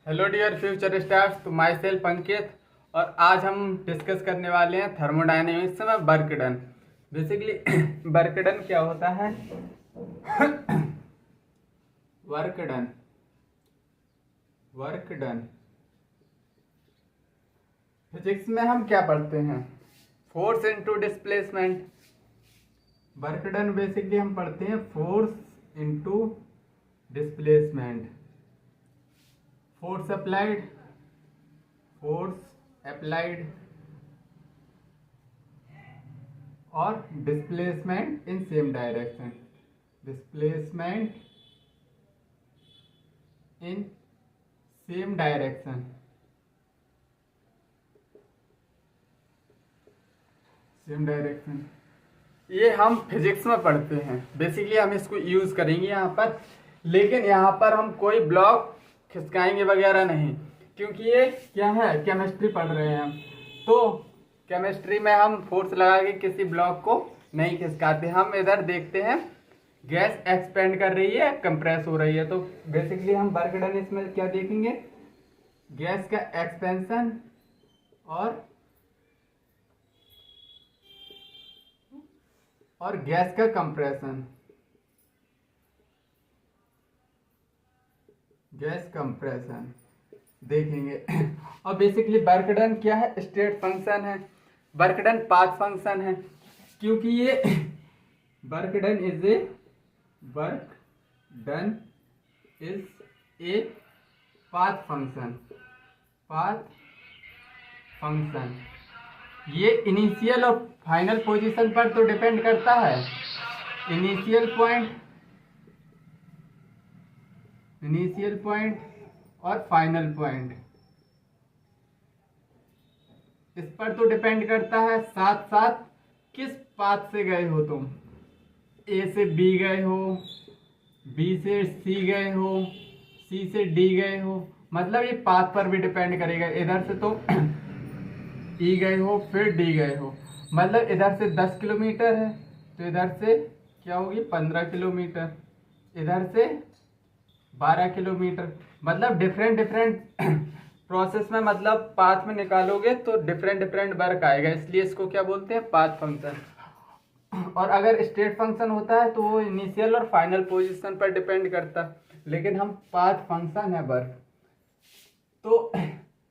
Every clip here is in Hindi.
हेलो डियर फ्यूचर स्टार्स, तो माई सेल्फ अंकित। और आज हम डिस्कस करने वाले हैं थर्मोडायनेमिक्स में work done. Basically work done क्या होता है? Work done work done physics में हम क्या पढ़ते हैं? Force into displacement. Work done basically हम पढ़ते हैं force into displacement. Force applied और displacement in same direction. Displacement in same direction. ये हम फिजिक्स में पढ़ते हैं। बेसिकली हम इसको यूज करेंगे यहाँ पर, लेकिन यहाँ पर हम कोई ब्लॉक खिसकाएंगे वगैरह नहीं, क्योंकि ये क्या है, केमिस्ट्री पढ़ रहे हैं हम। तो केमिस्ट्री में हम फोर्स लगा के किसी ब्लॉक को नहीं खिसकाते। हम इधर देखते हैं गैस एक्सपेंड कर रही है, कंप्रेस हो रही है। तो बेसिकली हम वर्क डन इसमें क्या देखेंगे? गैस का एक्सपेंशन और गैस का कंप्रेशन। गैस कंप्रेशन देखेंगे। और बेसिकली वर्क डन क्या है? स्टेट फंक्शन है। वर्क डन पाथ फंक्शन है, क्योंकि ये work done is a path function. ये इनिशियल और फाइनल पोजीशन पर तो डिपेंड करता है। इनिशियल पॉइंट और फाइनल पॉइंट इस पर तो डिपेंड करता है। साथ साथ किस पाथ से गए हो तुम, ए से बी गए हो, बी से सी गए हो, सी से डी गए हो, मतलब ये पाथ पर भी डिपेंड करेगा। इधर से तो ई गए हो, फिर डी गए हो, मतलब इधर से 10 किलोमीटर है तो इधर से क्या होगी 15 किलोमीटर, इधर से 12 किलोमीटर। मतलब डिफरेंट प्रोसेस में, मतलब पाथ में निकालोगे तो डिफरेंट वर्क आएगा, इसलिए इसको क्या बोलते हैं? Path function. और अगर स्टेट फंक्शन होता है तो वो इनिशियल और फाइनल पोजीशन पर डिपेंड करता, लेकिन हम पाथ फंक्शन है वर्क। तो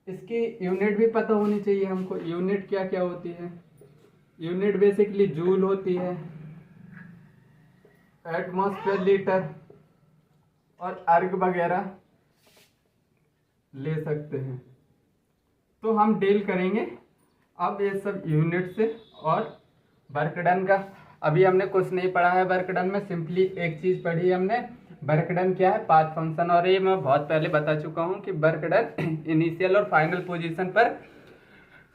इसकी यूनिट भी पता होनी चाहिए हमको। यूनिट क्या क्या होती है? यूनिट बेसिकली जूल होती है, एटमॉस्फेयर लीटर और अर्ग वगैरह ले सकते हैं। तो हम डील करेंगे अब ये सब यूनिट से। और वर्क डन का अभी हमने कुछ नहीं पढ़ा है। वर्क डन में सिंपली एक चीज पढ़ी है हमने, वर्क डन क्या है? Path function. और ये मैं बहुत पहले बता चुका हूँ कि वर्क डन इनिशियल और फाइनल पोजीशन पर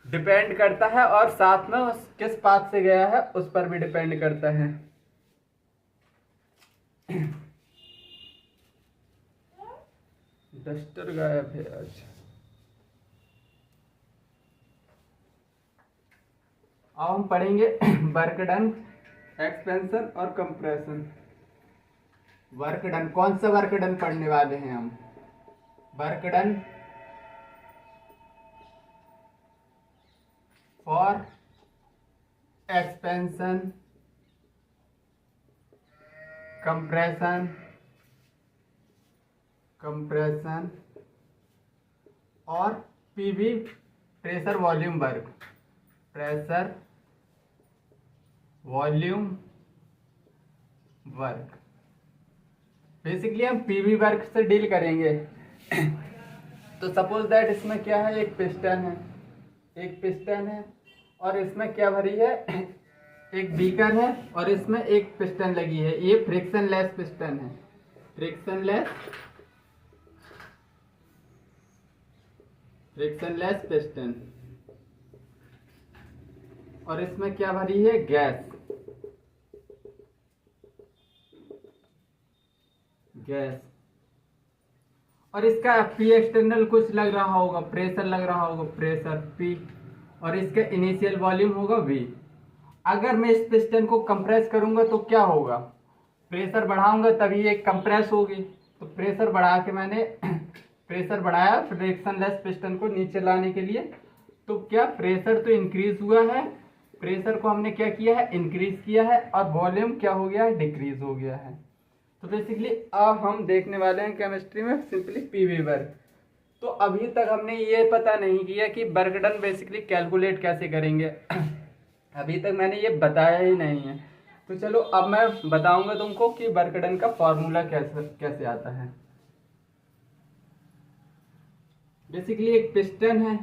डिपेंड करता है, और साथ में उस किस पाथ से गया है उस पर भी डिपेंड करता है। डस्टर गायब है आज। अब हम पढ़ेंगे वर्क डन, एक्सपेंशन और कंप्रेशन। वर्क डन, कौन सा वर्क डन पढ़ने वाले हैं हम? Work done for expansion, compression और PV, pressure volume work. Basically हम पीवी वर्क से डील करेंगे। तो सपोज दैट इसमें क्या है, एक पिस्टन है और इसमें क्या भरी है, एक बीकर है और इसमें एक पिस्टन लगी है। ये फ्रिक्शनलेस पिस्टन है, फ्रिक्शनलेस पिस्टन। और इसमें क्या भरी है, गैस। और इसका पी एक्सटर्नल कुछ लग रहा होगा, प्रेशर लग रहा होगा, प्रेशर पी। और इसका इनिशियल वॉल्यूम होगा वी। अगर मैं इस पिस्टन को कंप्रेस करूंगा तो क्या होगा, प्रेशर बढ़ाऊंगा तभी ये कंप्रेस होगी। तो प्रेशर बढ़ा के मैंने प्रेशर बढ़ाया फ्रिक्शनलेस पिस्टन को नीचे लाने के लिए, तो क्या प्रेशर तो इंक्रीज हुआ है, प्रेशर को हमने क्या किया है, इंक्रीज किया है, और वॉल्यूम क्या हो गया है, डिक्रीज हो गया है। तो बेसिकली अब हम देखने वाले हैं केमिस्ट्री में सिंपली पीवी वर्क। तो अभी तक हमने ये पता नहीं किया कि वर्क डन बेसिकली कैलकुलेट कैसे करेंगे अभी तक मैंने ये बताया ही नहीं है। तो चलो अब मैं बताऊंगा तुमको कि वर्क डन का फॉर्मूला कैसे आता है। बेसिकली एक पिस्टन है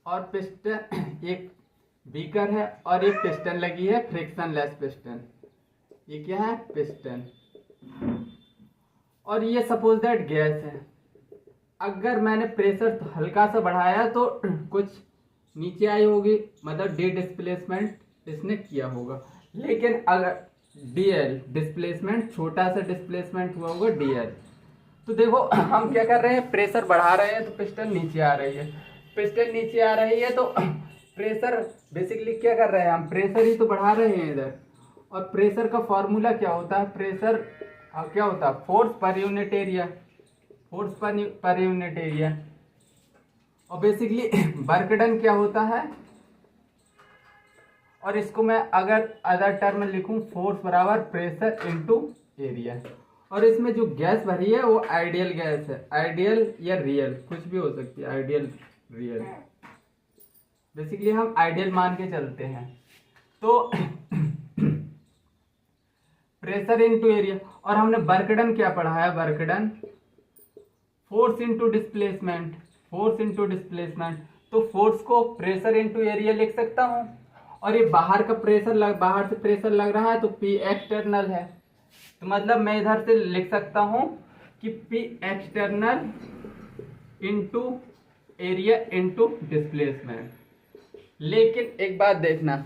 और पिस्टन एक बीकर है और एक पिस्टन लगी है फ्रिक्शनलेस पिस्टन। ये क्या है, पिस्टन, और ये सपोज दैट गैस है। अगर मैंने प्रेशर हल्का सा बढ़ाया तो कुछ नीचे आई होगी, मतलब डी डिस्प्लेसमेंट इसने किया होगा। लेकिन अगर डीएल डिस्प्लेसमेंट, छोटा सा डिस्प्लेसमेंट हुआ होगा डीएल। तो देखो हम क्या कर रहे हैं, प्रेशर बढ़ा रहे हैं तो पिस्टन नीचे आ रही है, पिस्टन नीचे आ रही है तो प्रेशर बेसिकली क्या कर रहे हैं हम, प्रेशर ही तो बढ़ा रहे हैं इधर। और प्रेशर का फॉर्मूला क्या होता है, प्रेशर क्या होता है, force per unit area, force per unit area. और बेसिकली वर्क डन क्या होता है, और इसको मैं अगर अदर टर्म में लिखूं, फोर्स बराबर प्रेशर इनटू एरिया। और इसमें जो गैस भरी है वो आइडियल गैस है, आइडियल या रियल कुछ भी हो सकती है, आइडियल रियल, बेसिकली हम आइडियल मान के चलते हैं। तो प्रेशर इनटू एरिया, और हमने वर्क डन क्या पढ़ा है, work done force into displacement, force into displacement. तो फोर्स को प्रेशर इनटू एरिया लिख सकता हूं, और ये बाहर का प्रेशर बाहर से प्रेशर लग रहा है तो पी एक्सटर्नल है। तो मतलब मैं इधर से लिख सकता हूं कि P external into area into displacement. लेकिन एक बात देखना,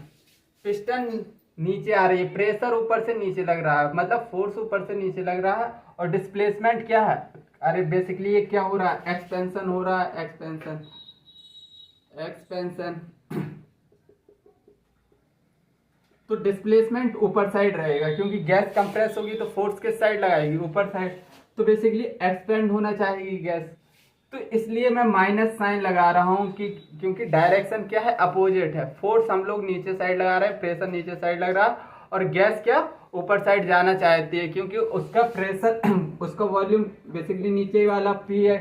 पिस्टन नीचे आ रही है, प्रेशर ऊपर से नीचे लग रहा है, मतलब फोर्स ऊपर से नीचे लग रहा है, और डिस्प्लेसमेंट क्या है, अरे बेसिकली ये क्या हो रहा है, एक्सपेंशन हो रहा है, एक्सपेंशन एक्सपेंशन। तो डिस्प्लेसमेंट ऊपर साइड रहेगा, क्योंकि गैस कंप्रेस होगी तो फोर्स किस साइड लगाएगी, ऊपर साइड। तो बेसिकली एक्सपेंड होना चाहेगी गैस, तो इसलिए मैं माइनस साइन लगा रहा हूँ कि क्योंकि डायरेक्शन क्या है, अपोजिट है। फोर्स हम लोग नीचे साइड लगा रहे हैं, प्रेशर नीचे साइड लग रहा है, और गैस क्या ऊपर साइड जाना चाहती है, क्योंकि उसका प्रेशर उसका वॉल्यूम बेसिकली नीचे वाला पी है,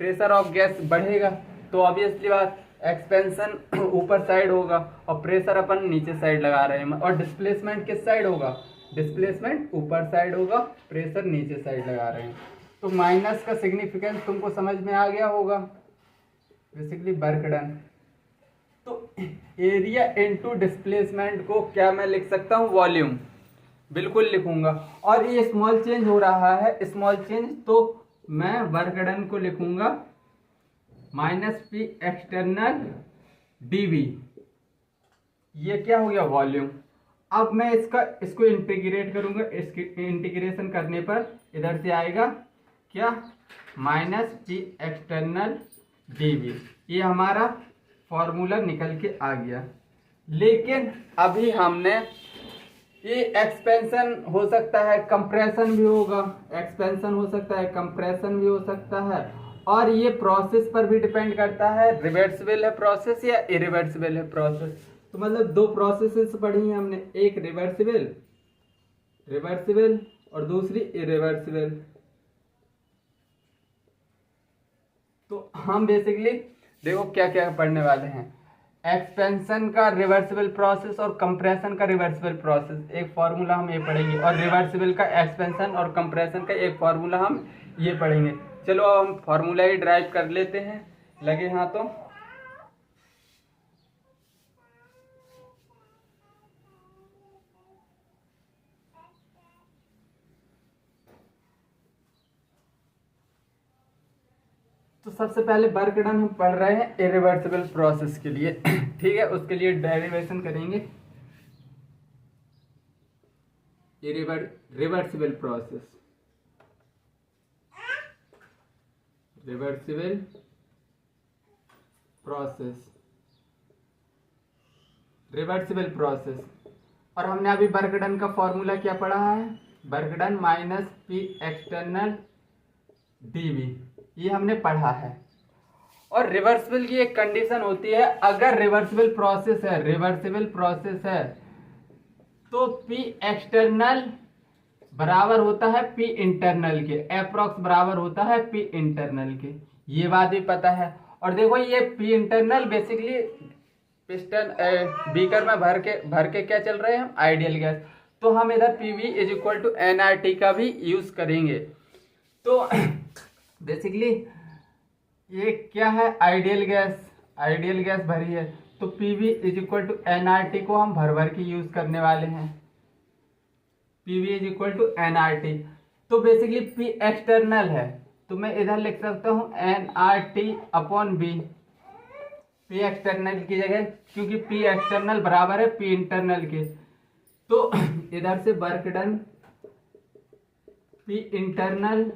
प्रेशर ऑफ गैस बढ़ेगा, तो ऑब्वियसली बात एक्सपेंशन ऊपर साइड होगा, और प्रेशर अपन नीचे साइड लगा रहे हैं। और डिस्प्लेसमेंट किस साइड होगा, डिस्प्लेसमेंट ऊपर साइड होगा, प्रेशर नीचे साइड लगा रहे हैं। तो माइनस का सिग्निफिकेंस तुमको समझ में आ गया होगा, बेसिकली वर्क डन। तो एरिया इनटू डिस्प्लेसमेंट को क्या मैं लिख सकता हूँ, वॉल्यूम, बिल्कुल लिखूंगा। और ये स्मॉल चेंज हो रहा है, स्मॉल चेंज, तो मैं वर्क डन को लिखूंगा माइनस पी एक्सटर्नल डीवी। ये क्या हो गया, वॉल्यूम। अब मैं इसको इंटीग्रेट करूंगा, इसकी इंटीग्रेशन करने पर इधर से आएगा क्या, माइनस पी एक्सटर्नल डीवी। ये हमारा फॉर्मूला निकल के आ गया। लेकिन अभी हमने ये एक्सपेंशन हो सकता है, कंप्रेशन भी होगा, एक्सपेंशन हो सकता है, कंप्रेशन भी हो सकता है, और ये प्रोसेस पर भी डिपेंड करता है, रिवर्सिबल है प्रोसेस या इरिवर्सिबल है प्रोसेस। तो मतलब दो प्रोसेसेस पढ़ी हैं हमने, एक रिवर्सिबल और दूसरी इरिवर्सिबल। तो हम बेसिकली देखो क्या क्या पढ़ने वाले हैं, एक्सपेंशन का रिवर्सिबल प्रोसेस और कंप्रेशन का रिवर्सिबल प्रोसेस, एक फार्मूला हम ये पढ़ेंगे, और रिवर्सिबल का एक्सपेंशन और कंप्रेशन का एक फार्मूला हम ये पढ़ेंगे। चलो अब हम फार्मूला ही ड्राइव कर लेते हैं, लगे हाथों। तो सबसे पहले वर्क डन हम पढ़ रहे हैं इरिवर्सिबल प्रोसेस के लिए, ठीक है, उसके लिए डेरिवेशन करेंगे। Reversible process, reversible process, reversible process. और हमने अभी वर्क डन का फॉर्मूला क्या पढ़ा है, work done minus P external dV, ये हमने पढ़ा है। और रिवर्सिबल की एक कंडीशन होती है, अगर रिवर्सिबल प्रोसेस है तो P एक्सटर्नल बराबर होता है P इंटरनल के, अप्रॉक्स बराबर होता है P इंटरनल के, ये बात भी पता है। और देखो ये P internal basically piston beaker में भर के क्या चल रहे हैं हम, आइडियल गैस, तो हम इधर PV is equal to nRT का भी यूज करेंगे। तो बेसिकली ये क्या है, आइडियल गैस भरी है, तो PV is equal to nRT को हम भर के यूज करने वाले हैं, PV is equal to nRT। तो बेसिकली P एक्सटर्नल है तो मैं इधर लिख सकता हूँ nRT upon B, P external की जगह, क्योंकि P एक्सटर्नल बराबर है P इंटरनल के, तो इधर से work done P internal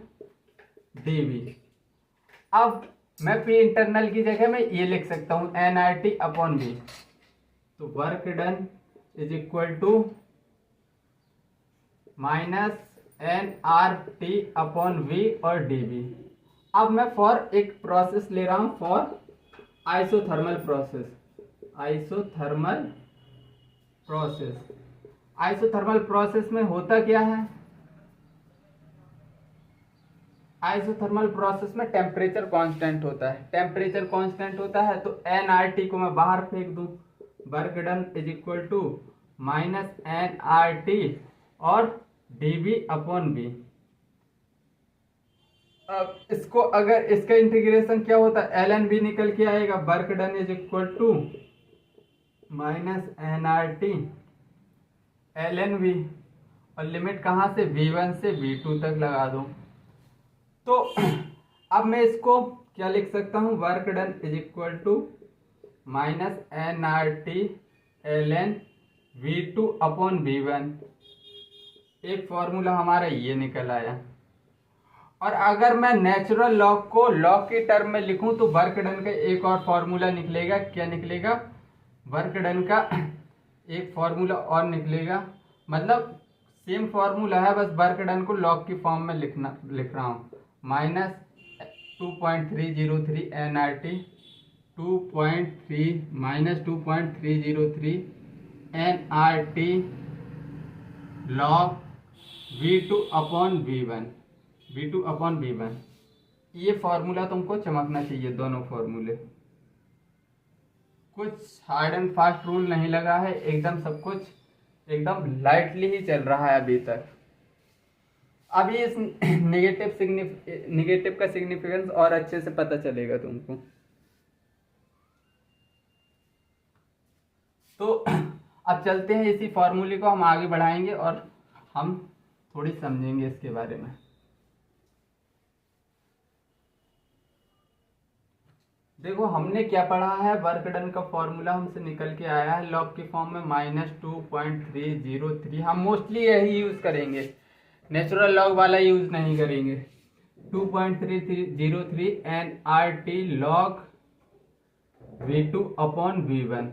dV। अब मैं P इंटरनल की जगह में ये लिख सकता हूँ nRT अपॉन B, तो work done is equal to minus nRT upon V और dV। अब मैं फॉर एक प्रोसेस ले रहा हूँ, फॉर आइसोथर्मल प्रोसेस में होता क्या है, आइसोथर्मल प्रोसेस में टेम्परेचर कांस्टेंट होता है, तो nRT को मैं बाहर फेंक दूं, work done is equal to minus nRT और dV अपॉन B। अब इसको अगर इसका इंटीग्रेशन क्या होता है, ln V निकल के आएगा, work done is equal to minus nRT ln V, और लिमिट कहाँ से, V1 से V2 तक लगा दो। तो अब मैं इसको क्या लिख सकता हूँ, work done is equal to minus nRT ln V2 upon V1, एक फॉर्मूला हमारा ये निकल आया। और अगर मैं नेचुरल लॉग को लॉग के टर्म में लिखूं तो वर्क डन का एक और फॉर्मूला निकलेगा, क्या निकलेगा, वर्क डन का एक फॉर्मूला और निकलेगा, मतलब सेम फॉर्मूला है, बस वर्क डन को लॉग की फॉर्म में लिख रहा हूँ, minus 2.303 nRT 2.303 nRT log V2 upon V1। ये फॉर्मूला तुमको चमकना चाहिए, दोनों फॉर्मूले, कुछ हार्ड एंड फास्ट रूल नहीं लगा है, एकदम सब कुछ एकदम लाइटली ही चल रहा है अभी तक। अभी इस नेगेटिव का सिग्निफिकेंस और अच्छे से पता चलेगा तुमको। तो अब चलते हैं, इसी फॉर्मूले को हम आगे बढ़ाएंगे और हम थोड़ी समझेंगे इसके बारे में। देखो हमने क्या पढ़ा है, वर्क डन का फॉर्मूला हमसे निकल के आया है लॉग की फॉर्म में -2.303, हम मोस्टली यही यूज करेंगे, नेचुरल लॉग वाला यूज नहीं करेंगे। 2.303 nRT log V2 upon V1।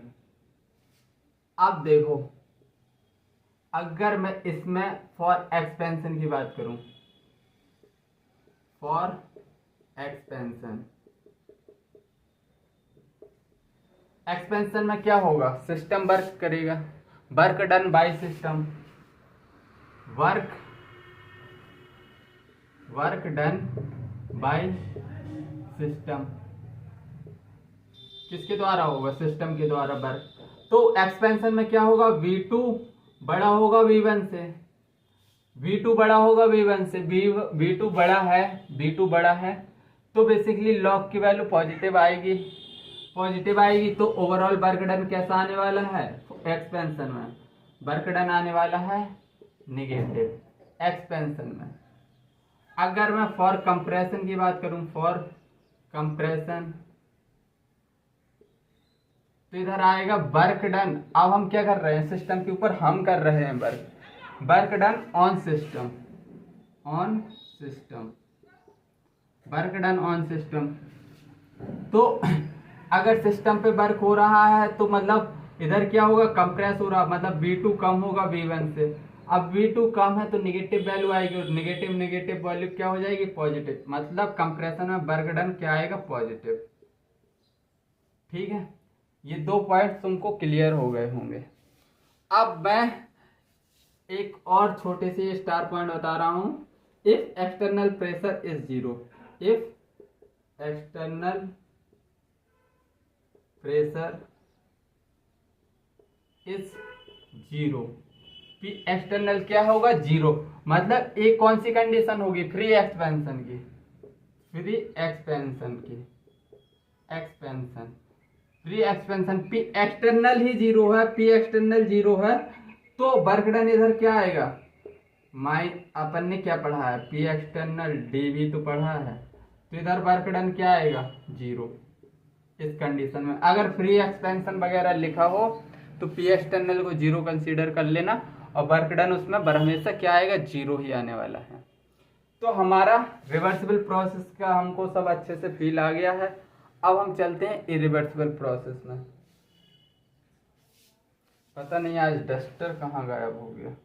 अब देखो अगर मैं इसमें फॉर एक्सपेंशन की बात करूं, फॉर एक्सपेंशन में क्या होगा, सिस्टम वर्क करेगा, work done by system, work done by system किसके द्वारा होगा, सिस्टम के द्वारा वर्क। तो एक्सपेंशन में क्या होगा, V2 बड़ा होगा V1 से, V2 बड़ा होगा V1 से, V2 बड़ा है, तो बेसिकली लॉग की वैल्यू पॉजिटिव आएगी, तो ओवरऑल वर्क डन कैसा आने वाला है, एक्सपेंशन में वर्क डन आने वाला है नेगेटिव एक्सपेंशन में। अगर मैं फॉर कंप्रेशन की बात करूं, फॉर कंप्रेशन, तो इधर आएगा वर्क डन। अब हम क्या कर रहे हैं, सिस्टम के ऊपर हम कर रहे हैं work done on system, work done on system. तो अगर सिस्टम पे वर्क हो रहा है तो मतलब इधर क्या होगा, कंप्रेस हो रहा, मतलब V2 कम होगा V1 से। अब V2 कम है तो निगेटिव वैल्यू आएगी, और निगेटिव नेगेटिव वैल्यू क्या हो जाएगी, पॉजिटिव, मतलब कंप्रेशन में वर्क डन क्या आएगा, पॉजिटिव। ठीक है, ये 2 पॉइंट तुमको क्लियर हो गए होंगे। अब मैं एक और छोटे से स्टार पॉइंट बता रहा हूं। If external pressure is zero, if external pressure is zero, P external क्या होगा, जीरो, मतलब एक कौन सी कंडीशन होगी, फ्री एक्सपेंशन की, फ्री एक्सपेंशन की, expansion, free expansion, P external ही जीरो है, पी एक्सटर्नल जीरो है, तो वर्क डन इधर क्या आएगा, अपन ने क्या पढ़ा है, पी एक्सटर्नल डीवी तो पढ़ा है, तो इधर वर्क डन क्या आएगा, जीरो। इस कंडीशन में अगर फ्री एक्सपेंशन वगैरह लिखा हो तो पी एक्सटर्नल को जीरो कंसीडर कर लेना, और वर्क डन उसमें हमेशा क्या आएगा, जीरो ही आने वाला है। तो हमारा रिवर्सिबल प्रोसेस का हमको सब अच्छे से फील आ गया है। अब हम चलते हैं इरिवर्सिबल प्रोसेस में। पता नहीं आज डस्टर कहाँ गायब हो गया।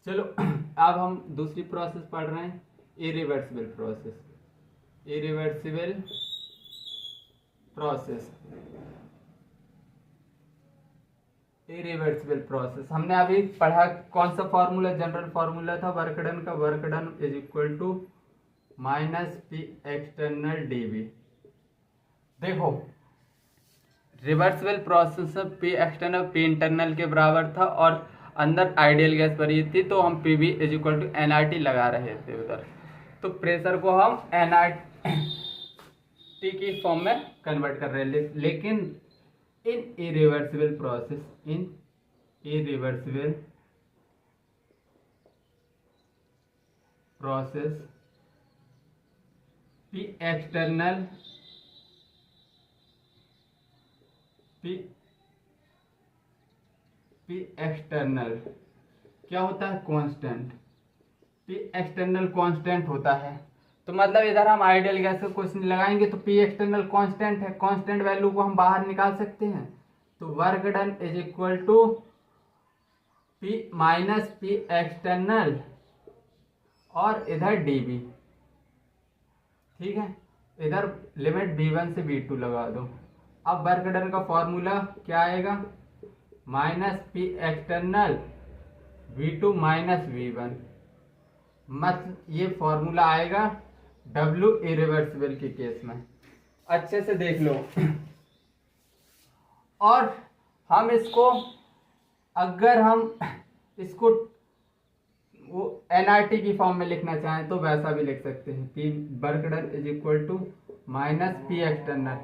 चलो अब हम दूसरी प्रोसेस पढ़ रहे हैं, irreversible process, irreversible process, irreversible process. हमने अभी पढ़ा कौन सा फॉर्मूला, जनरल फॉर्मूला था वर्क डन का, work done is equal to minus P external dV. देखो रिवर्सिबल प्रोसेस में पी एक्सटर्नल पी इंटरनल के बराबर था, और अंदर आइडियल गैस भरी थी, तो हम P V is equal to N R T लगा रहे थे उधर, तो प्रेशर को हम एन आर टी की फॉर्म में कन्वर्ट कर रहे हैं। लेकिन in irreversible process, in irreversible process P external P external क्या होता है, कांस्टेंट, पी एक्सटर्नल कांस्टेंट होता है। तो मतलब इधर हम आइडियल गैस का क्वेश्चन लगाएंगे तो पी एक्सटर्नल कांस्टेंट है, कांस्टेंट वैल्यू को हम बाहर निकाल सकते हैं, तो work done is equal to P minus P external और इधर डीबी। ठीक है, इधर लिमिट V1 से V2 लगा दो। अब वर्क डन का फॉर्मूला क्या आएगा, minus P external V2 minus V1, मतलब ये फॉर्मूला आएगा W इरिवर्सिबल के केस में। अच्छे से देख लो। और हम इसको, अगर हम इसको वो एनआरटी की फॉर्म में लिखना चाहें तो वैसा भी लिख सकते हैं, P work done is equal to minus P external.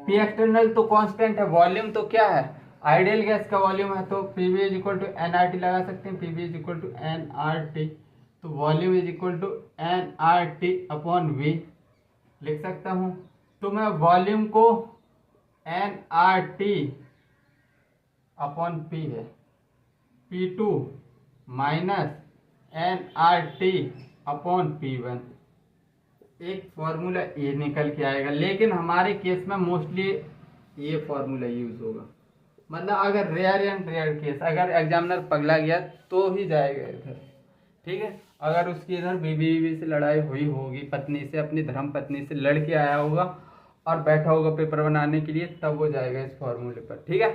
P external तो कांस्टेंट है, वॉल्यूम तो क्या है, आइडियल गैस का वॉल्यूम है, तो P V is equal to N R T लगा सकते हैं, P V is equal to N R T, तो volume is equal to N R T upon V लिख सकता हूं। तो मैं वॉल्यूम को N R T upon P है, P two minus N R T upon P one, एक फॉर्मूला ये निकल के आएगा। लेकिन हमारे केस में मोस्टली ये फॉर्मूला यूज होगा, मतलब अगर रेयर एंड रेयर केस, अगर एग्जामिनर पगला गया तो ही जाएगा इधर। ठीक है, अगर उसकी इधर बीबी से लड़ाई हुई होगी, पत्नी से, अपनी धर्म पत्नी से लड़ के आया होगा और बैठा होगा पेपर बनाने के लिए, तब वो जाएगा इस फॉर्मूले पर। ठीक है,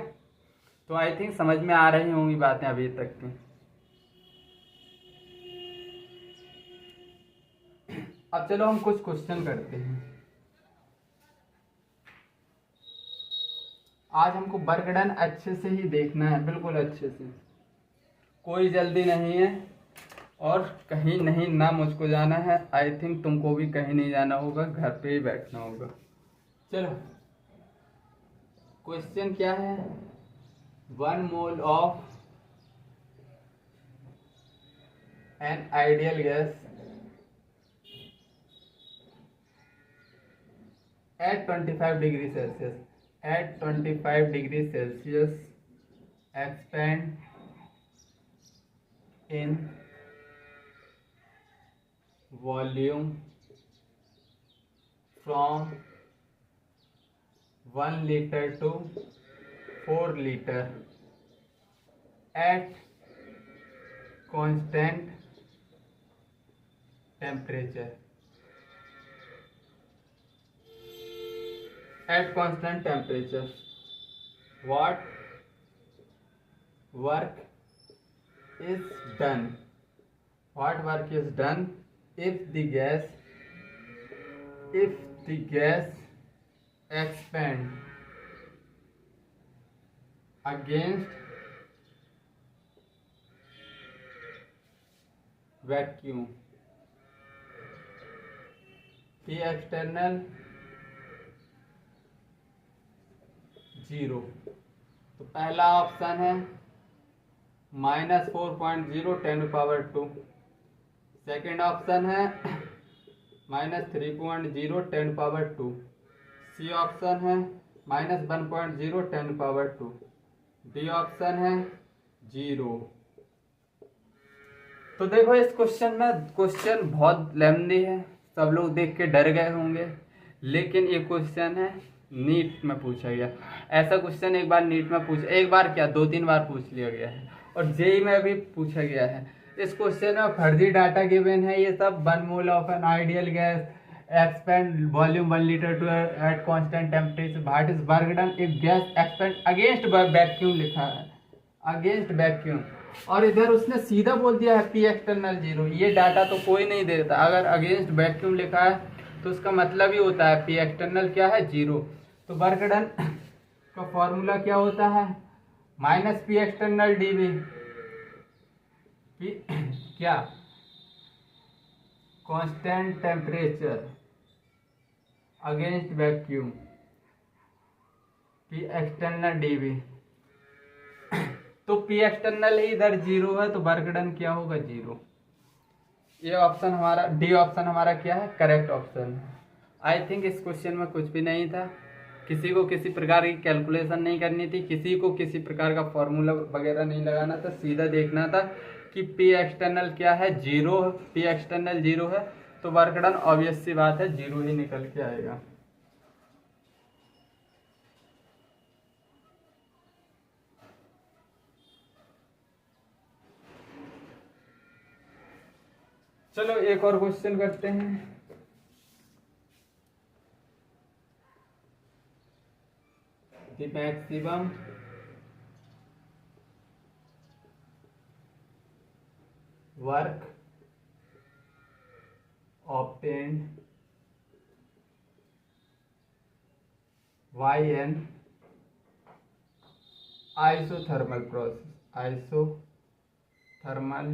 तो आई थिंक समझ में आ रही होंगी बातें अभी तक की। अब चलो हम कुछ क्वेश्चन करते हैं। आज हमको वर्क डन अच्छे से ही देखना है, बिल्कुल अच्छे से, कोई जल्दी नहीं है और कहीं नहीं ना मुझको जाना है। आई थिंक तुमको भी कहीं नहीं जाना होगा, घर पे ही बैठना होगा। चलो क्वेश्चन क्या है, 1 mole of an ideal gas at 25 degree Celsius, at 25 degree Celsius expand in volume from 1 liter to 4 liter at constant temperature. At constant temperature, what work is done? What work is done if the gas expand against vacuum? P external 0। तो पहला ऑप्शन है -4.0 10⁻²। सेकेंड ऑप्शन है -3.0 10⁻²। सी ऑप्शन है -1.0 10⁻²। डी ऑप्शन है 0। तो देखो इस क्वेश्चन बहुत लेंथी है, सब लोग देख के डर गए होंगे, लेकिन ये क्वेश्चन है नीट में पूछा गया। ऐसा क्वेश्चन एक बार नीट में एक बार क्या 2-3 बार पूछ लिया गया है, और जेई में भी पूछा गया है। इस क्वेश्चन में फर्जी डाटा गिवन है, ये सब 1 mole of an ideal gas expand volume 1 liter to at constant temperature, what is work done if gas expand against vacuum लिखा है, अगेंस्ट वैक्यूम। और इधर उसने सीधा बोल दिया है पी एक्सटर्नल 0। ये डाटा तो कोई नहीं देता। अगर अगेंस्ट वैक्यूम लिखा है तो उसका मतलब ही होता है पी एक्सटर्नल क्या है 0। तो वर्क डन का फॉर्मूला क्या होता है -P एक्सटर्नल dV। क्या constant temperature against vacuum, P external dV। तो P एक्सटर्नल ही इधर 0 है, तो वर्क डन क्या होगा 0। ये ऑप्शन हमारा डी ऑप्शन हमारा क्या है करेक्ट ऑप्शन है। आई थिंक इस क्वेश्चन में कुछ भी नहीं था, किसी को किसी प्रकार की कैलकुलेशन नहीं करनी थी, किसी को किसी प्रकार का फॉर्मूला वगैरह नहीं लगाना था, सीधा देखना था कि P एक्सटर्नल क्या है 0। P एक्सटर्नल 0 है तो वर्क डन ऑब्वियस सी बात है 0 ही निकल के आएगा। चलो एक और क्वेश्चन करते हैं। The maximum work obtained by an isothermal process, isothermal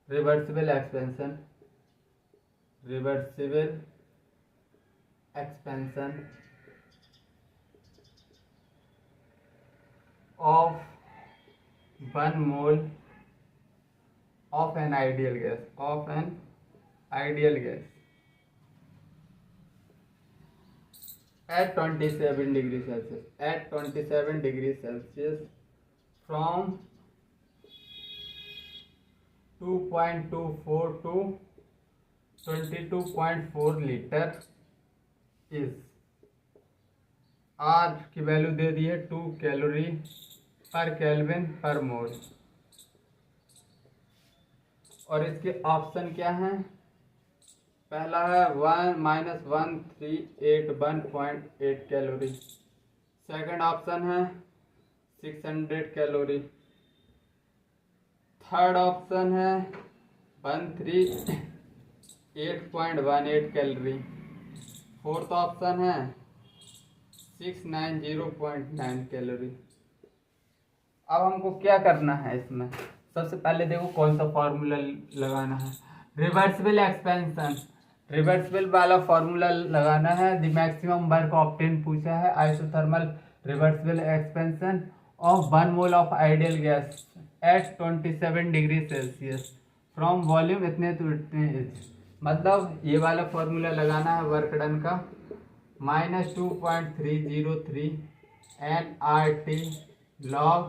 reversible expansion of 1 mole of an ideal gas, at 27 degrees Celsius, from 2.24 to 22.4 liter is, R की वैल्यू दे दी है 2 कैलोरी पर केल्विन पर मोल, और इसके ऑप्शन क्या हैं। पहला है -138 कैलोरी, सेकंड ऑप्शन है 600 कैलोरी, थर्ड ऑप्शन है 138.18 कैलोरी, फोर्थ ऑप्शन है 690.9 कैलोरी। अब हमको क्या करना है इसमें, सबसे पहले देखो कौन सा फॉर्मूला लगाना है। रिवर्सिबल एक्सपेंशन, रिवर्सिबल वाला फॉर्मूला लगाना है। द मैक्सिमम वर्क ऑब्टेन पूछा है, isothermal reversible expansion of 1 mole of ideal gas at 27 degree Celsius from volume इतने तो इतने एच। मतलब ये वाला फॉर्मूला लगाना है वर्क डन का -2.303 nRT log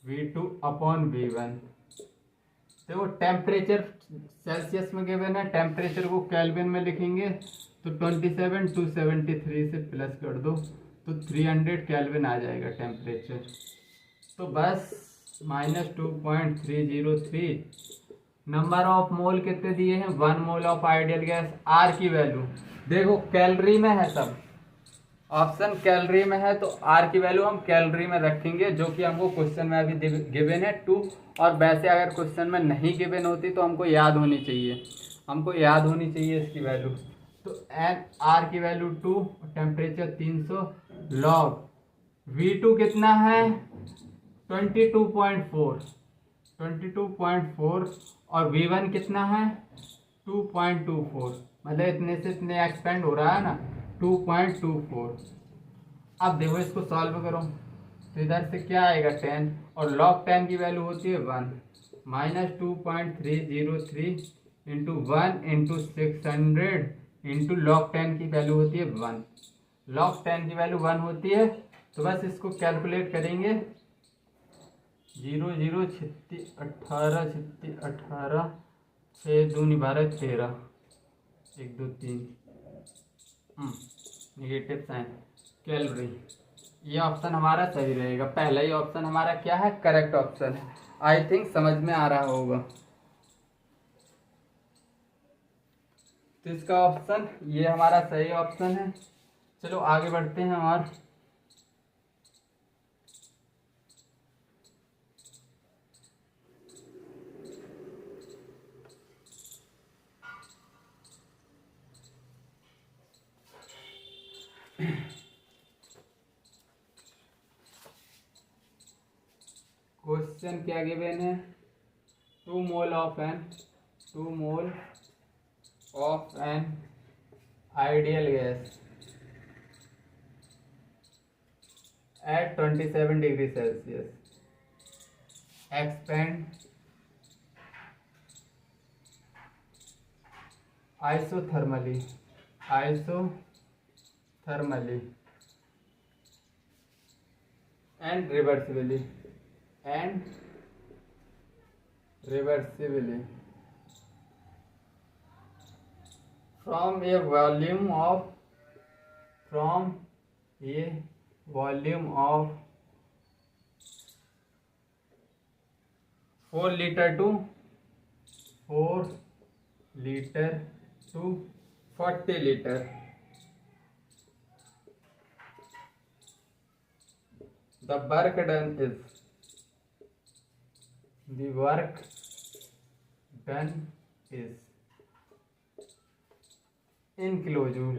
V2 upon V1। देखो टेम्परेचर सेल्सियस में गिवन है, टेम्परेचर को केल्विन में लिखेंगे तो 27 273 से प्लस कर दो तो 300 केल्विन आ जाएगा टेम्परेचर। तो बस -2.303। नंबर ऑफ मोल कितने दिए हैं, 1 mole of ideal gas. R की वैल्यू देखो कैलोरी में है, सब ऑप्शन कैलोरी में है, तो आर की वैल्यू हम कैलोरी में रखेंगे, जो कि हमको क्वेश्चन में अभी गिवन है 2। और वैसे अगर क्वेश्चन में नहीं गिवन होती तो हमको याद होनी चाहिए, इसकी वैल्यू। तो एन आर की वैल्यू 2, टेम्परेचर 300, लॉग V2 कितना है 22.4 और V1 कितना है 2.24, मतलब इतने से इतने एक्सपेंड हो रहा है ना 2.24। अब देखो इसको सॉल्व करो तो इधर से क्या आएगा 10, और log 10 की वैल्यू होती है 1। -2.303 इंटू 1 इंटू 600 इंटू log 10 की वैल्यू होती है 1। log 10 की वैल्यू 1 होती है, तो बस इसको कैलकुलेट करेंगे। 0 0 36 18 36 18 6 दूनी 12 13 1 2 3 नेगेटिव साइन कैलोरी। ये ऑप्शन हमारा सही रहेगा, पहला ही ऑप्शन हमारा क्या है, करेक्ट ऑप्शन है। आई थिंक समझ में आ रहा होगा। तो इसका ऑप्शन ये हमारा सही ऑप्शन है। चलो आगे बढ़ते हैं और क्वेश्चन क्या गिवन है, 2 मोल of an ideal gas at 27 degree Celsius expand isothermally and reversibly from a volume of 4 liter to 40 liter. The work done is in kilojoule.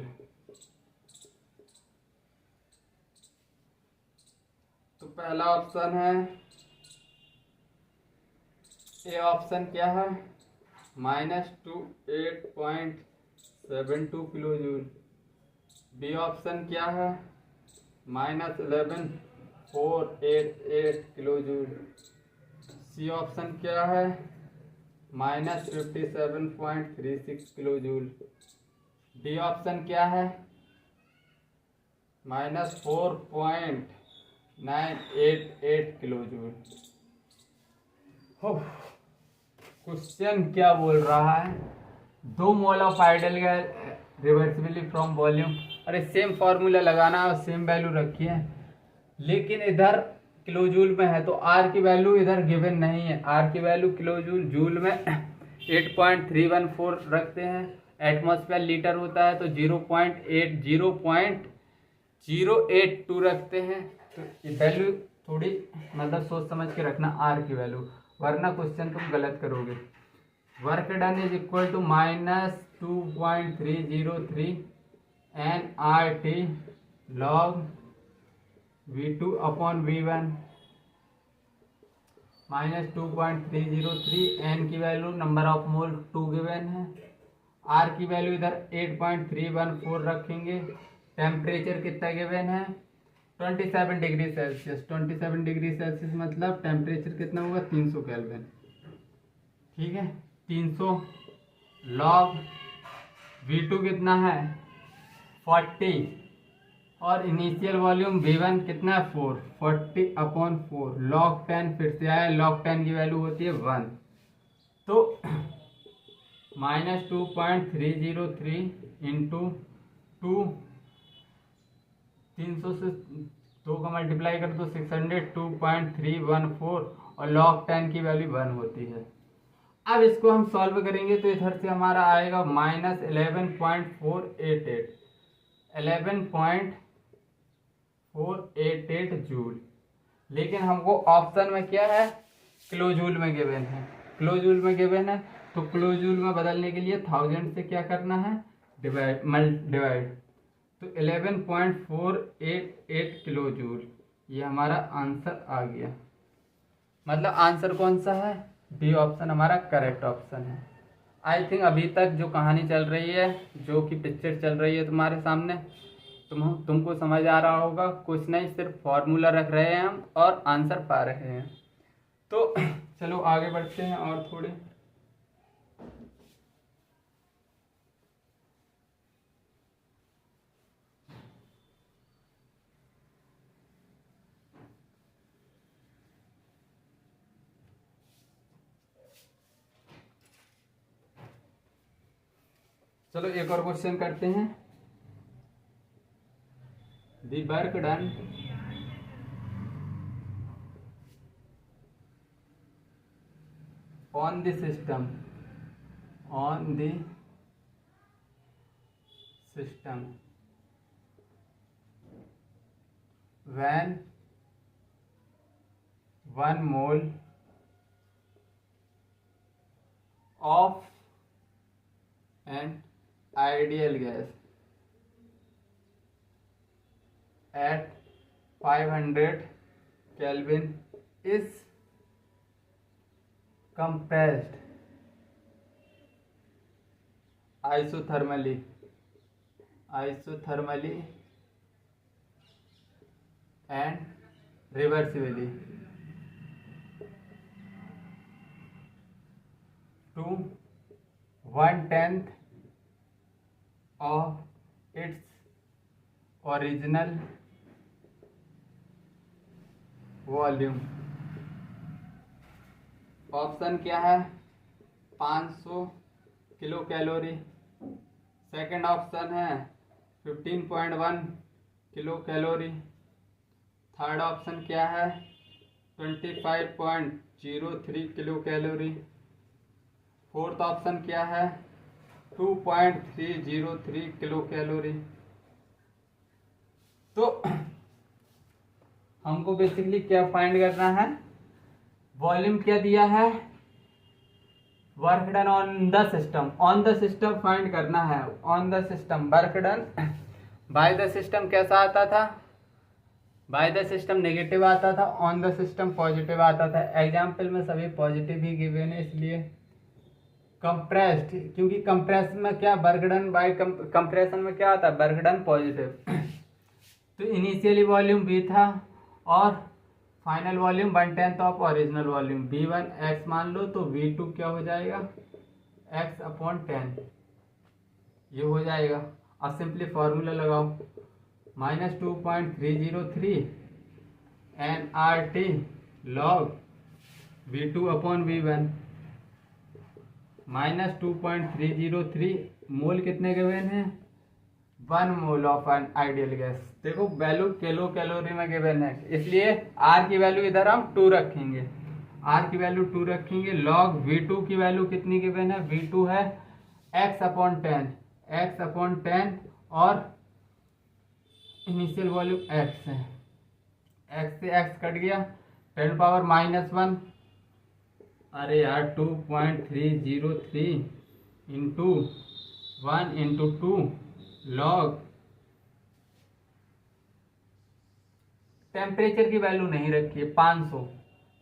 तो पहला ऑप्शन है, ए ऑप्शन क्या है -28.72 किलोजूल। बी ऑप्शन क्या है -11488 किलोजूल। सी ऑप्शन क्या है -57.36 किलोजूल। डी ऑप्शन क्या है -4.988 किलोजूल। क्वेश्चन क्या बोल रहा है, 2 मोल of ideal gas reversibly from volume. अरे सेम फॉर्मूला लगाना और सेम वैल्यू रखी है, लेकिन इधर किलोजूल में है तो आर की वैल्यू इधर गिवन नहीं है। आर की वैल्यू जूल में 8.314 रखते हैं, एटमॉस्फेयर लीटर होता है तो 0.082 रखते हैं। तो वैल्यू थोड़ी मतलब सोच समझ के रखना आर की वैल्यू, वरना क्वेश्चन तुम गलत करोगे। Work done is equal to -2.303 nRT log V2 upon V1। -2.303 n की value number of mole 2 given है। आर की वैल्यू इधर 8.314 रखेंगे। टेम्परेचर कितना गिवन है 27 डिग्री सेल्सियस। 27 डिग्री सेल्सियस मतलब टेम्परेचर कितना होगा 300 केल्विन। ठीक है, 300 लॉग V2 कितना है 40 और इनिशियल वॉल्यूम V1 कितना है 4, 40 अपॉन 4 log 10 फिर से आया। log 10 की वैल्यू होती है 1, तो -2.303 इंटू 2, 300 से 2 का मल्टीप्लाई कर दो 600, 2.314 और log 10 की वैल्यू 1 होती है। अब इसको हम सॉल्व करेंगे तो इधर से हमारा आएगा माइनस 11.488 जूल। लेकिन हमको ऑप्शन में क्या है, किलो जूल में गिवन है, किलो जूल में गिवन है, तो किलो जूल में बदलने के लिए 1000 से क्या करना है, डिवाइड। तो 11.488 किलो जूल, ये हमारा आंसर आ गया। मतलब आंसर कौन सा है, बी ऑप्शन हमारा करेक्ट ऑप्शन है। आई थिंक अभी तक जो कहानी चल रही है, जो कि पिक्चर चल रही है तुम्हारे सामने, तुमको समझ आ रहा होगा। कुछ नहीं, सिर्फ फॉर्मूला रख रहे हैं हम और आंसर पा रहे हैं। तो चलो आगे बढ़ते हैं और थोड़े। चलो एक और क्वेश्चन करते हैं। The work done on the system when 1 mole of an ideal gas at 500 Kelvin is compressed isothermally and reversibly to 1/10 of its original volume. Option क्या है, 500 किलो कैलोरी। सेकंड ऑप्शन है 15.1 किलो कैलोरी। थर्ड ऑप्शन क्या है, 25.03 किलो कैलोरी। फोर्थ ऑप्शन क्या है, 2.303 किलो कैलोरी। तो हमको बेसिकली क्या फाइंड करना है, वॉल्यूम क्या दिया है, work done on the system find करना है। On the system work done by the system कैसा आता था, बाय द सिस्टम नेगेटिव आता था, ऑन द सिस्टम पॉजिटिव आता था। एग्जाम्पल में सभी पॉजिटिव ही गिवन है, इसलिए कंप्रेस्ड, क्योंकि कंप्रेस में क्या, वर्क डन बाय कंप्रेशन में क्या आता है, वर्क डन पॉजिटिव। तो इनिशियली वॉल्यूम बी था और final volume 1/10 of original volume. V1 x मान लो तो V2 क्या हो जाएगा, x/10 ये हो जाएगा। अब सिंपली फॉर्मूला लगाओ, -2.303 nRT log V2/V1 -2.303 मोल कितने गिवन हैं, 1 mole of an ideal gas. देखो वैल्यू किलो कैलोरी में गिवन है, इसलिए R की वैल्यू इधर हम 2 रखेंगे, R की वैल्यू 2 रखेंगे। लॉग V2 की वैल्यू कितनी गिवन है, V2 है x/10 और इनिशियल वॉल्यूम x है, x से x कट गया, 10⁻⁻1, अरे यार 2.303 इंटू 1 इंटू 2 लॉग। टेम्परेचर की वैल्यू नहीं रखी है, 500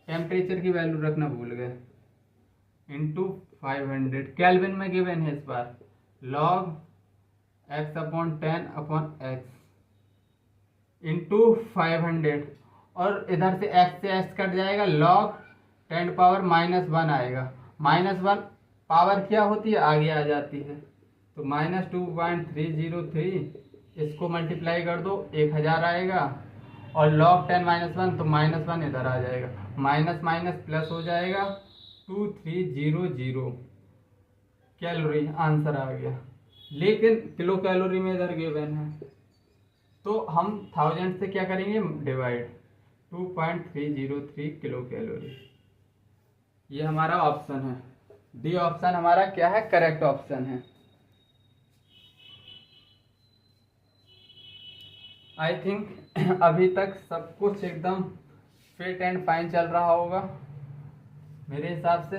टेम्परेचर की वैल्यू रखना भूल गए, इंटू 500 केल्विन में गिवन है इस बार। लॉग x/10/x इंटू 500 और इधर से x से x कट जाएगा, लॉग 10⁻⁻1 आएगा। -1 पावर क्या होती है, आगे आ जाती है, तो -2.303 इसको मल्टीप्लाई कर दो 1000 आएगा, और log 10-1 तो -1 इधर आ जाएगा, माइनस माइनस प्लस हो जाएगा, 2300 कैलोरी आंसर आ गया। लेकिन किलो कैलोरी में इधर गिवन है, तो हम 1000 से क्या करेंगे डिवाइड, 2.303 किलो कैलोरी। ये हमारा ऑप्शन है डी ऑप्शन हमारा क्या है, करेक्ट ऑप्शन है। आई थिंक अभी तक सब कुछ एकदम फिट एंड फाइन चल रहा होगा मेरे हिसाब से।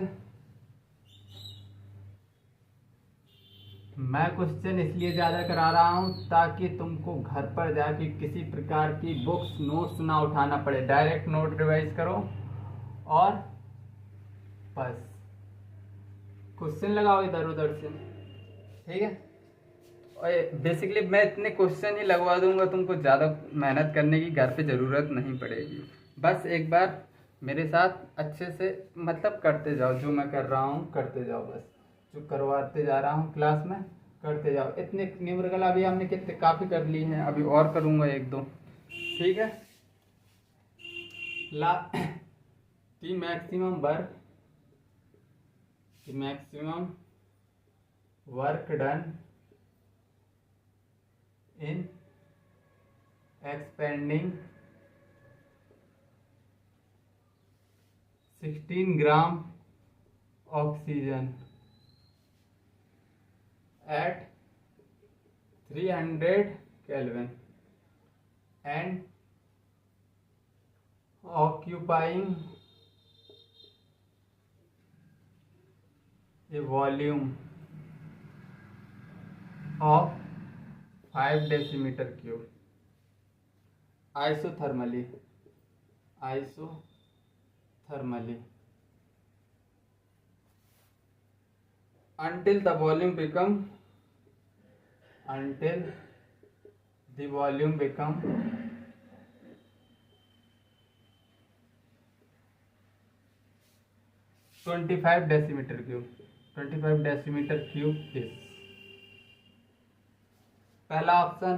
मैं क्वेश्चन इसलिए ज़्यादा करा रहा हूँ ताकि तुमको घर पर जाके किसी प्रकार की बुक्स नोट्स ना उठाना पड़े, डायरेक्ट नोट रिवाइज करो और बस क्वेश्चन लगाओ इधर उधर से, ठीक है। और बेसिकली मैं इतने क्वेश्चन ही लगवा दूंगा, तुमको ज़्यादा मेहनत करने की घर पे ज़रूरत नहीं पड़ेगी। बस एक बार मेरे साथ अच्छे से मतलब करते जाओ, जो मैं कर रहा हूँ करते जाओ, बस जो करवाते जा रहा हूँ क्लास में करते जाओ। इतने न्यूमेरिकल अभी हमने कितने काफ़ी कर लिए हैं, अभी और करूँगा एक दो, ठीक है। The maximum work done in expanding 16 gram oxygen at 300 Kelvin and occupying a volume of 5 decimeter cube isothermally until the volume become 25 decimeter cube। 25 decimeter cube is पहला ऑप्शन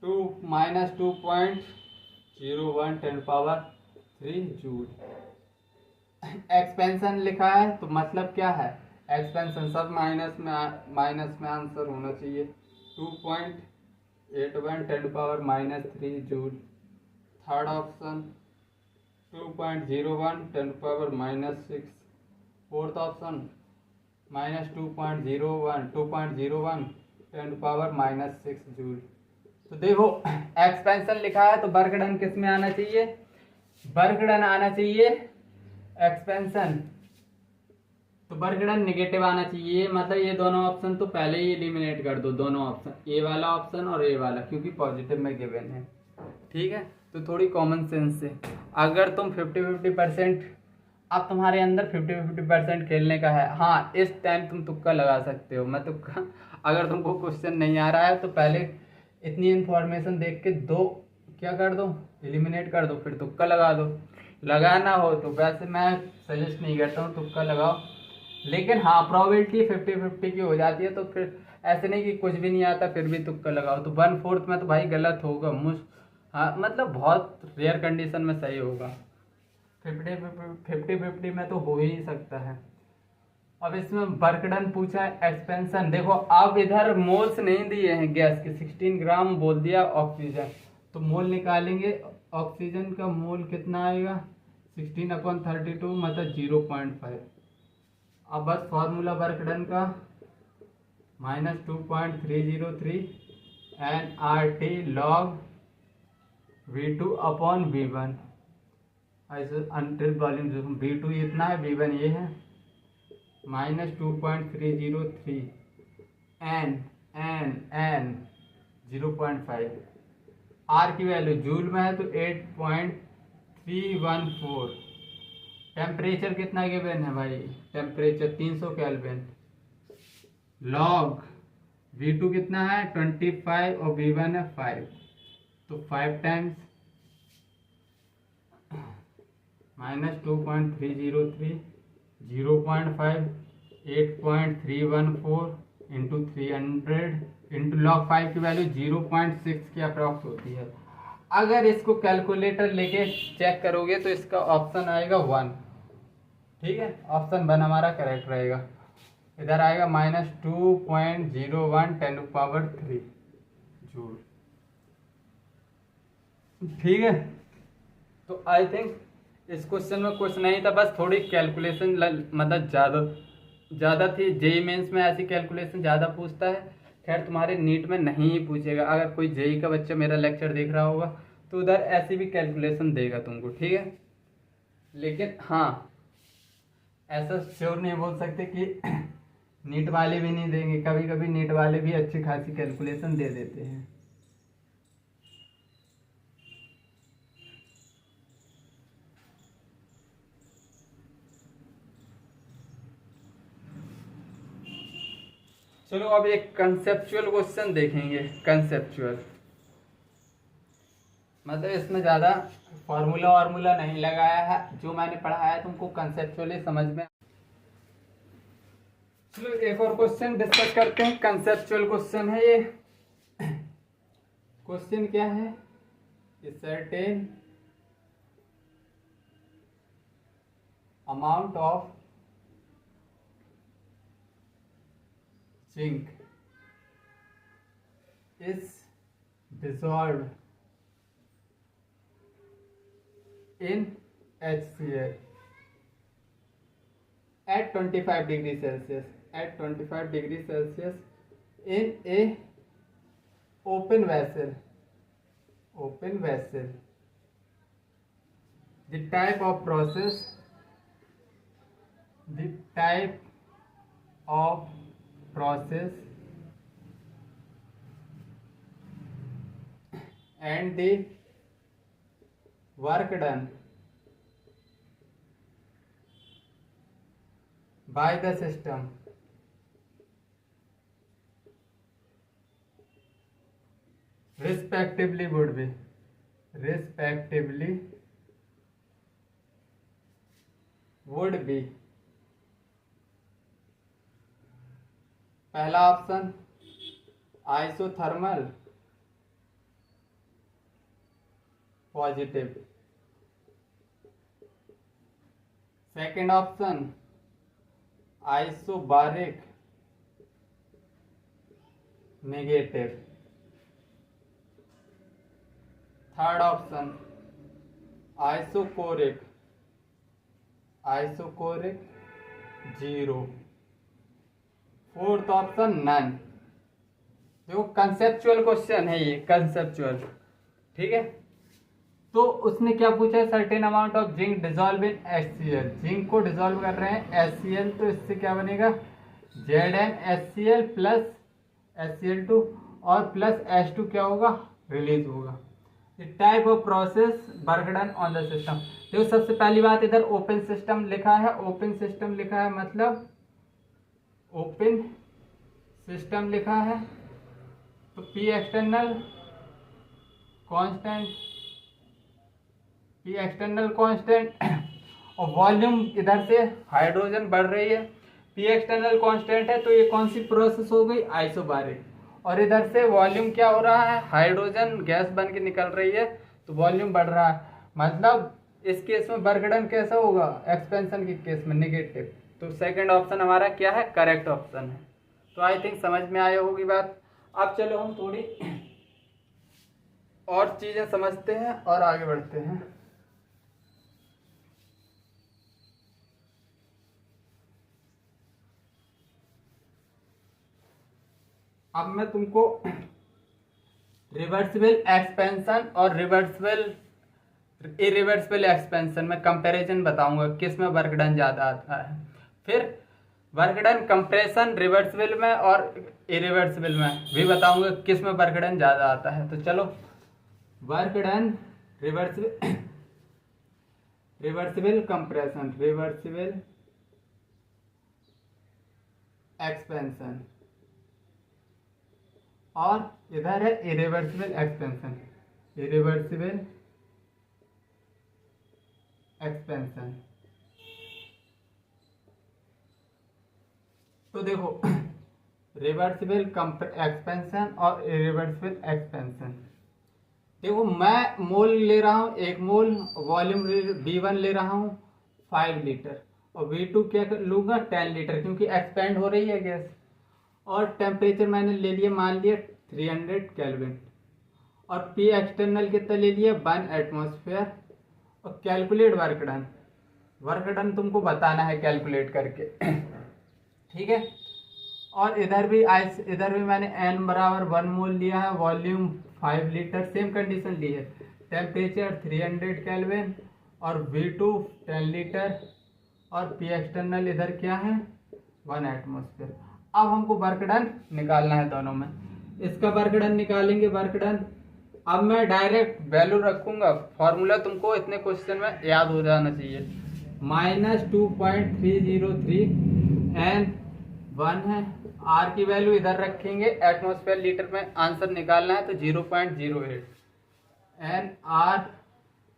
2 - 2.01 10⁻³ जूल। एक्सपेंशन लिखा है तो मतलब क्या है, एक्सपेंशन सब माइनस में आंसर होना चाहिए। 2.81 10⁻³ joule. Third option 2.01 10⁻⁻6। Fourth option -2.01 10⁻⁻6 joule. तो देखो एक्सपेंशन लिखा है तो वर्क डन किस में आना चाहिए, वर्क डन आना चाहिए एक्सपेंशन, तो वर्क डन निगेटिव आना चाहिए। मतलब ये दोनों ऑप्शन तो पहले ही एलिमिनेट कर दो, दोनों ऑप्शन, ए वाला ऑप्शन और ए वाला, क्योंकि पॉजिटिव में गिवन है, ठीक है। तो थोड़ी कॉमन सेंस से अगर तुम 50-50%, अब तुम्हारे अंदर 50-50% खेलने का है। हाँ, इस टाइम तुम तुक्का लगा सकते हो। मैं तुक्का, अगर तुमको क्वेश्चन नहीं आ रहा है तो पहले इतनी इन्फॉर्मेशन देख के दो क्या कर दो, एलिमिनेट कर दो, फिर तुक्का लगा दो। लगाना हो तो वैसे मैं सजेस्ट नहीं करता हूँ तुक्का लगाओ, लेकिन हाँ प्रोबेबिलिटी 50-50 की हो जाती है, तो फिर ऐसे नहीं कि कुछ भी नहीं आता फिर भी तुक्का लगाओ। तो 1/4 में तो भाई गलत होगा, हाँ मतलब बहुत रेयर कंडीशन में सही होगा। 50-50 में तो हो ही नहीं सकता है। अब इसमें वर्क डन पूछा है, एक्सपेंशन। देखो अब इधर मोल्स नहीं दिए हैं गैस के, 16 ग्राम बोल दिया ऑक्सीजन, तो मोल निकालेंगे। ऑक्सीजन का मोल कितना आएगा, 16/32 मतलब 0.5। अब बस फॉर्मूला वर्क डन का -2.303 nRT log V2/V1 ऐसे अंटिल वॉल्यूम जो V2 इतना है, V1 ये है, -2.303 n 0.5। आर की वैल्यू जूल में है तो 8.314। टेम्परेचर कितना गिवन है भाई, टेम्परेचर 300 केल्विन। लॉग V2 कितना है 25 और V1 है 5, तो 5 टाइम्स -2.303 0.5 8.314 इंटू 300 इंटू लॉग 5 की वैल्यू 0.6 की अप्रॉक्स होती है। अगर इसको कैलकुलेटर लेके चेक करोगे तो इसका ऑप्शन आएगा 1, ठीक है। ऑप्शन 1 हमारा करेक्ट रहेगा। इधर आएगा -2.01 10⁻³ जूल। ठीक है, तो आई थिंक इस क्वेश्चन में कुछ नहीं था, बस थोड़ी कैलकुलेशन मतलब ज़्यादा थी। जेई मेंस में ऐसी कैलकुलेशन ज़्यादा पूछता है। खैर तुम्हारे नीट में नहीं ही पूछेगा। अगर कोई जेई का बच्चा मेरा लेक्चर देख रहा होगा तो उधर ऐसी भी कैलकुलेशन देगा तुमको, ठीक है। लेकिन हाँ, ऐसा श्योर नहीं बोल सकते कि नीट वाले भी नहीं देंगे। कभी कभी नीट वाले भी अच्छी खासी कैलकुलेशन दे देते हैं। चलो अब एक कंसेप्चुअल क्वेश्चन देखेंगे। कंसेप्चुअल मतलब इसमें ज़्यादा फार्मूला वार्मूला नहीं लगाया है, जो मैंने पढ़ाया है तुमको कंसेप्चुअली समझ में। चलो एक और क्वेश्चन डिस्कस करते हैं। कंसेप्चुअल क्वेश्चन है ये। क्वेश्चन क्या है? Certain amount of zinc is dissolved in HCl at 25 degrees Celsius in a open vessel. The type of process and the work done by the system respectively would be पहला option isothermal positive, second option isobaric negative, third option isochoric 0, fourth option none. देखो कंसेप्चुअल क्वेश्चन है ये, कंसेप्चुअल, ठीक है। तो उसने क्या पूछा है? Certain amount of zinc dissolve in HCl। Zinc को डिजॉल्व कर रहे हैं HCl, तो इससे क्या बनेगा? ZnHCl प्लस HCl2 और प्लस H2 क्या होगा? रिलीज होगा। Type of process work done on the system. देखो सबसे पहली बात, इधर ओपन सिस्टम लिखा है। ओपन सिस्टम लिखा है मतलब ओपन सिस्टम लिखा है, तो P एक्सटर्नल कांस्टेंट और वॉल्यूम इधर से हाइड्रोजन बढ़ रही है। P एक्सटर्नल कांस्टेंट है, तो ये कौन सी प्रोसेस हो गई? आइसोबारिक। और इधर से वॉल्यूम क्या हो रहा है? हाइड्रोजन गैस बन के निकल रही है, तो वॉल्यूम बढ़ रहा है। मतलब इस केस में वर्क डन कैसा होगा? एक्सपेंशन के केस में नेगेटिव। तो सेकंड ऑप्शन हमारा क्या है? करेक्ट ऑप्शन है। तो आई थिंक समझ में आई होगी बात। अब चलो हम थोड़ी और चीजें समझते हैं और आगे बढ़ते हैं। अब मैं तुमको रिवर्सिबल एक्सपेंशन और इरिवर्सिबल एक्सपेंशन में कंपैरिजन बताऊंगा, किस में वर्क डन ज़्यादा आता है। फिर वर्क डन कंप्रेशन रिवर्सिबल में और इरिवर्सिबल में भी बताऊंगा किस में वर्क डन ज़्यादा आता है। तो चलो, work done reversible compression, reversible expansion, और इधर है इरिवर्सिबल एक्सपेंशन, इरिवर्सिबल एक्सपेंशन। तो देखो रिवर्सिबल एक्सपेंशन और इरिवर्सिबल एक्सपेंशन। देखो मैं मोल ले रहा हूँ, 1 मोल वॉल्यूम V1 ले रहा हूँ 5 लीटर, और V2 क्या लूँगा 10 लीटर, क्योंकि एक्सपेंड हो रही है गैस। और टेम्परेचर मैंने ले लिया, मान लिया 300 केल्विन। और P एक्सटर्नल कितना ले लिया 1 एटमॉस्फेयर। और calculate work done, work done तुमको बताना है कैलकुलेट करके। ठीक है। और इधर भी मैंने n बराबर 1 मोल लिया है, वॉल्यूम 5 लीटर, सेम कंडीशन ली है। टेम्परेचर 300 केल्विन और V2 10 लीटर और P एक्सटर्नल इधर क्या है 1 एटमॉस्फेयर। अब हमको वर्क डन निकालना है दोनों में। इसका वर्क डन निकालेंगे, वर्क डन। अब मैं डायरेक्ट वैल्यू रखूंगा, फॉर्मूला तुमको इतने क्वेश्चन में याद हो जाना चाहिए। -2.303 N1 है, R की वैल्यू इधर रखेंगे, एटमॉस्फेयर लीटर में आंसर निकालना है तो 0.08 NR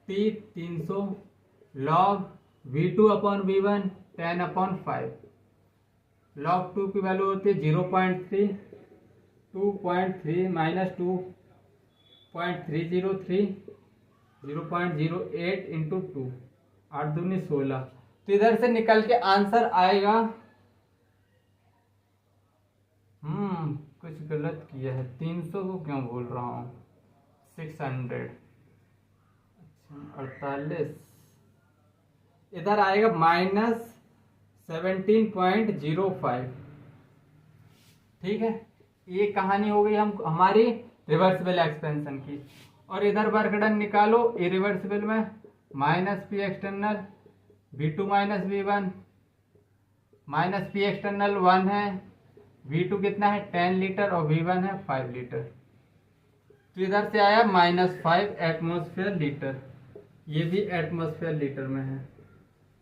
P 300 log V2 upon V1 10/5। log 2 की वैल्यू होती है 0.3, 2.3 माइनस 2.303, 0.08 इंटू 2, 8 दूनी 16। तो इधर से निकल के आंसर आएगा, कुछ गलत किया है, 300 को क्यों बोल रहा हूँ, 600, 48, इधर आएगा -17.05। ठीक है, ये कहानी हो गई हमारी रिवर्सिबल एक्सपेंशन की। और इधर वर्क डन निकालो इरिवर्सिबल में, -P external V2 minus V1, -P external 1 है, V2 कितना है 10 लीटर और V1 है 5 लीटर। तो इधर से आया -5 एटमॉस्फेयर लीटर, ये भी एटमॉस्फेयर लीटर में है।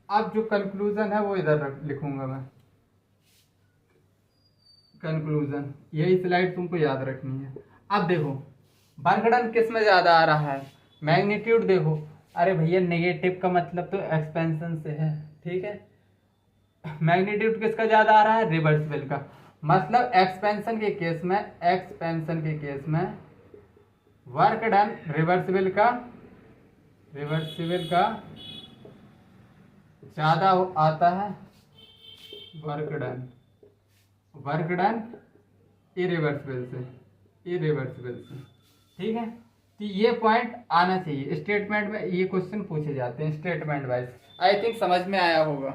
अब जो कंक्लूजन है वो इधर लिखूंगा मैं, कंक्लूजन, यही स्लाइड तुमको याद रखनी है। अब देखो वर्क डन किस में ज्यादा आ रहा है, मैग्नीट्यूड देखो, अरे भैया नेगेटिव का मतलब तो एक्सपेंशन से है। ठीक है, मैग्नीट्यूड किसका ज्यादा आ रहा है, रिवर्सिबल का। मतलब एक्सपेंशन के केस में वर्क डन रिवर्सिबल का ज्यादा आता है, वर्क डन इरिवर्सिबल से। ठीक है, तो ये पॉइंट आना चाहिए स्टेटमेंट में, ये क्वेश्चन पूछे जाते हैं स्टेटमेंट वाइज। आई थिंक समझ में आया होगा।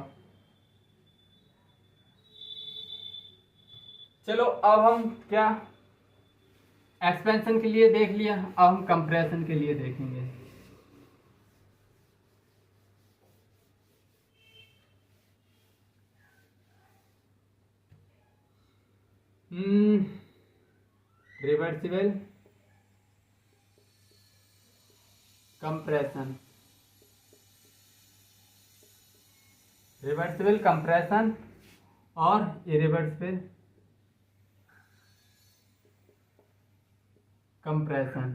चलो अब हम क्या एक्सपेंशन के लिए देख लिया, अब हम कंप्रेशन के लिए देखेंगे। रिवर्सिबल कंप्रेशन और इरिवर्सिबल कंप्रेशन।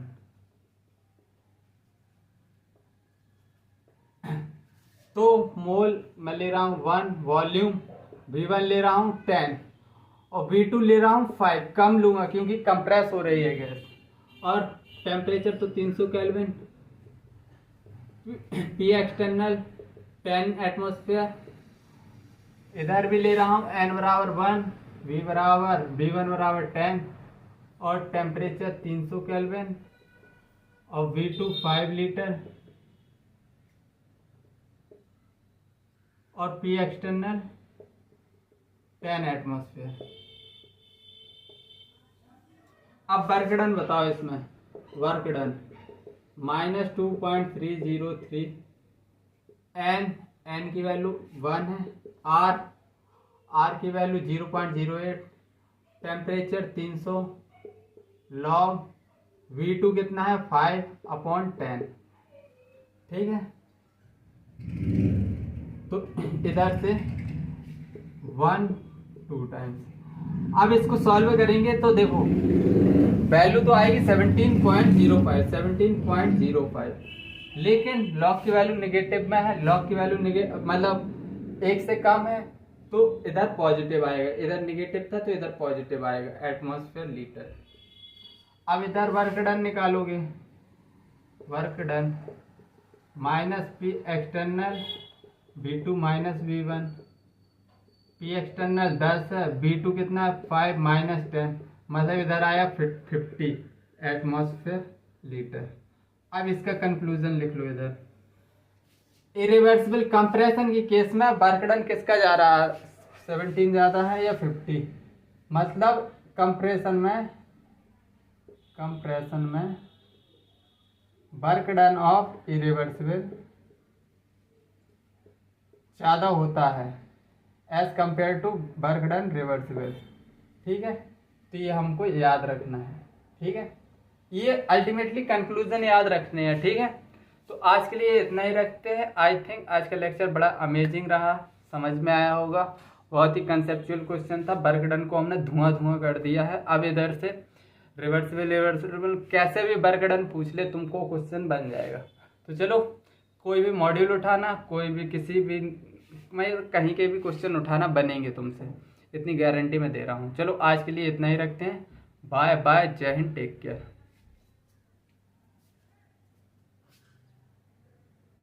तो मोल मैं ले रहा हूँ 1, वॉल्यूम V1 ले रहा हूँ 10 और V2 ले रहा हूँ 5, कम लूंगा क्योंकि कंप्रेस हो रही है गैस। और टेम्परेचर तो 300 केल्विन, P एक्सटर्नल 10 एटमॉस्फेयर, इधर भी ले रहा हूँ n बराबर 1, V1 बराबर 10 और टेम्परेचर 300 केल्विन और V2 5 लीटर और P एक्सटर्नल 10 एटमॉस्फेयर। अब वर्क डन बताओ इसमें, वर्क डन -2.303 n की वैल्यू 1 है, r की वैल्यू 0.08, टेम्परेचर 300, लॉग V2 कितना है 5/10। ठीक है, तो इधर से 1 2 टाइम्स। अब इसको सॉल्व करेंगे तो देखो वैल्यू तो आएगी 17.05, लेकिन लॉग की वैल्यू नेगेटिव में है, लॉग की वैल्यू मतलब 1 से कम है तो इधर पॉजिटिव आएगा, इधर नेगेटिव था तो इधर पॉजिटिव आएगा, एटमॉस्फेयर लीटर। अब इधर वर्क डन निकालोगे, work done -P external V2 minus V1, P external 10 है, V2 कितना है 5 माइनस 10, मतलब इधर आया 50 एटमॉस्फेयर लीटर। अब इसका कंक्लूजन लिख लो इधर। इरिवर्सिबल कंप्रेशन की केस में वर्क डन किसका जा रहा है, 17 ज़्यादा है या 50, मतलब कंप्रेशन में वर्क डन ऑफ इरिवर्सिबल ज़्यादा होता है as compared to work done reversible. ठीक है, तो ये हमको याद रखना है। ठीक है, ये अल्टीमेटली कंक्लूजन याद रखने हैं। ठीक है, तो आज के लिए इतना ही रखते हैं। आई थिंक आज का लेक्चर बड़ा अमेजिंग रहा, समझ में आया होगा। बहुत ही कंसेप्चुअल क्वेश्चन था, वर्क डन को हमने धुआं कर दिया है। अब इधर से रिवर्सिबल कैसे भी वर्क डन पूछ ले तुमको क्वेश्चन बन जाएगा। तो चलो, कोई भी मॉड्यूल उठाना, कोई भी किसी भी मैं कहीं के भी क्वेश्चन उठाना, बनेंगे तुमसे, इतनी गारंटी मैं दे रहा हूँ। चलो आज के लिए इतना ही रखते हैं। बाय बाय, जय हिंद, टेक केयर।